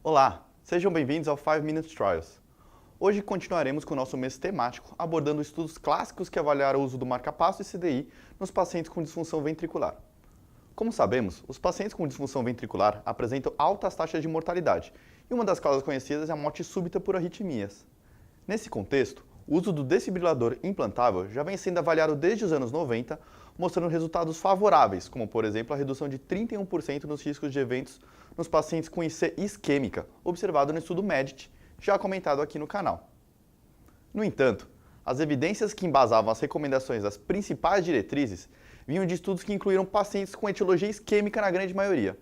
Olá, sejam bem-vindos ao 5 Minute Trials. Hoje continuaremos com o nosso mês temático, abordando estudos clássicos que avaliaram o uso do marca-passo e CDI nos pacientes com disfunção ventricular. Como sabemos, os pacientes com disfunção ventricular apresentam altas taxas de mortalidade, e uma das causas conhecidas é a morte súbita por arritmias. Nesse contexto, o uso do desfibrilador implantável já vem sendo avaliado desde os anos 90, mostrando resultados favoráveis, como por exemplo a redução de 31% nos riscos de eventos nos pacientes com IC isquêmica, observado no estudo MEDIT, já comentado aqui no canal. No entanto, as evidências que embasavam as recomendações das principais diretrizes vinham de estudos que incluíram pacientes com etiologia isquêmica na grande maioria.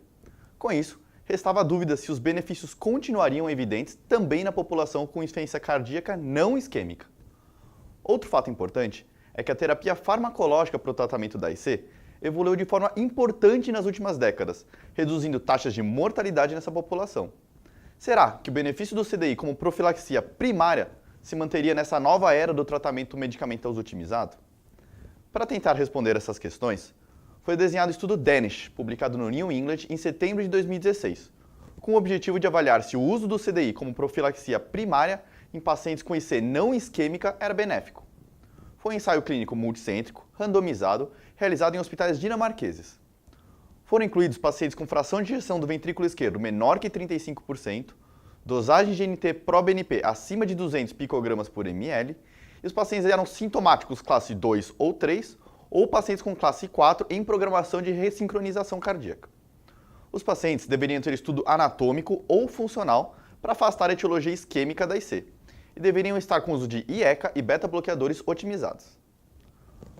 Com isso, restava a dúvida se os benefícios continuariam evidentes também na população com insuficiência cardíaca não isquêmica. Outro fato importante é que a terapia farmacológica para o tratamento da IC evoluiu de forma importante nas últimas décadas, reduzindo taxas de mortalidade nessa população. Será que o benefício do CDI como profilaxia primária se manteria nessa nova era do tratamento medicamentoso otimizado? Para tentar responder essas questões, foi desenhado o estudo Danish, publicado no New England em setembro de 2016, com o objetivo de avaliar se o uso do CDI como profilaxia primária em pacientes com IC não isquêmica era benéfico. Foi um ensaio clínico multicêntrico, randomizado, realizado em hospitais dinamarqueses. Foram incluídos pacientes com fração de ejeção do ventrículo esquerdo menor que 35%, dosagem de NT-proBNP acima de 200 picogramas por ml, e os pacientes eram sintomáticos classe 2 ou 3, ou pacientes com classe 4 em programação de ressincronização cardíaca. Os pacientes deveriam ter estudo anatômico ou funcional para afastar a etiologia isquêmica da IC, e deveriam estar com uso de IECA e beta-bloqueadores otimizados.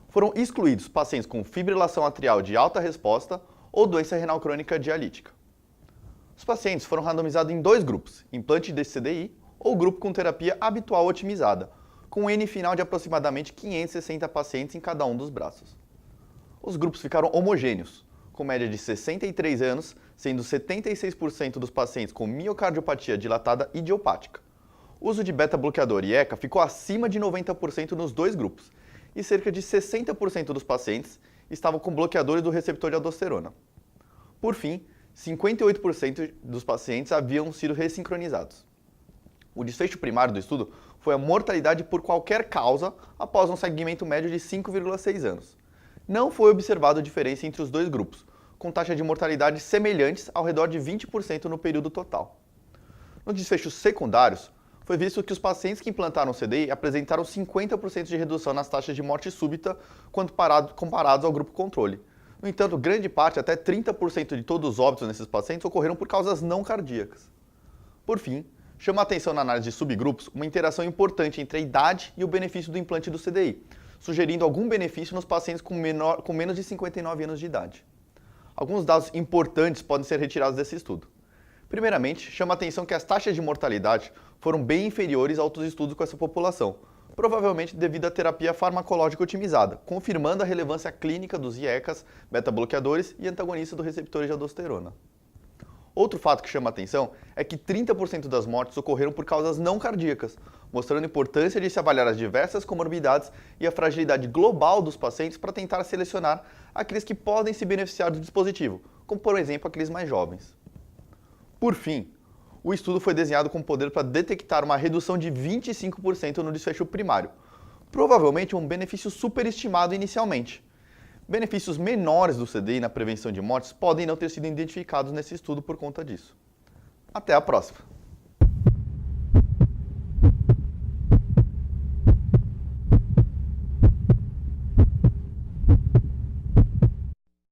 Foram excluídos pacientes com fibrilação atrial de alta resposta ou doença renal crônica dialítica. Os pacientes foram randomizados em dois grupos, implante de CDI ou grupo com terapia habitual otimizada, com um N final de aproximadamente 560 pacientes em cada um dos braços. Os grupos ficaram homogêneos, com média de 63 anos, sendo 76% dos pacientes com miocardiopatia dilatada idiopática. O uso de beta-bloqueador e ECA ficou acima de 90% nos dois grupos, e cerca de 60% dos pacientes estavam com bloqueadores do receptor de aldosterona. Por fim, 58% dos pacientes haviam sido ressincronizados. O desfecho primário do estudo foi a mortalidade por qualquer causa após um segmento médio de 5,6 anos. Não foi observada diferença entre os dois grupos, com taxa de mortalidade semelhantes ao redor de 20% no período total. Nos desfechos secundários, foi visto que os pacientes que implantaram o CDI apresentaram 50% de redução nas taxas de morte súbita quando comparados ao grupo controle. No entanto, grande parte, até 30% de todos os óbitos nesses pacientes ocorreram por causas não cardíacas. Por fim, chama a atenção na análise de subgrupos uma interação importante entre a idade e o benefício do implante do CDI, sugerindo algum benefício nos pacientes com menos de 59 anos de idade. Alguns dados importantes podem ser retirados desse estudo. Primeiramente, chama a atenção que as taxas de mortalidade foram bem inferiores a outros estudos com essa população, provavelmente devido à terapia farmacológica otimizada, confirmando a relevância clínica dos IECAs, beta-bloqueadores e antagonistas do receptor de aldosterona. Outro fato que chama a atenção é que 30% das mortes ocorreram por causas não cardíacas, mostrando a importância de se avaliar as diversas comorbidades e a fragilidade global dos pacientes para tentar selecionar aqueles que podem se beneficiar do dispositivo, como por exemplo aqueles mais jovens. Por fim, o estudo foi desenhado com poder para detectar uma redução de 25% no desfecho primário, provavelmente um benefício superestimado inicialmente. Benefícios menores do CDI na prevenção de mortes podem não ter sido identificados nesse estudo por conta disso. Até a próxima!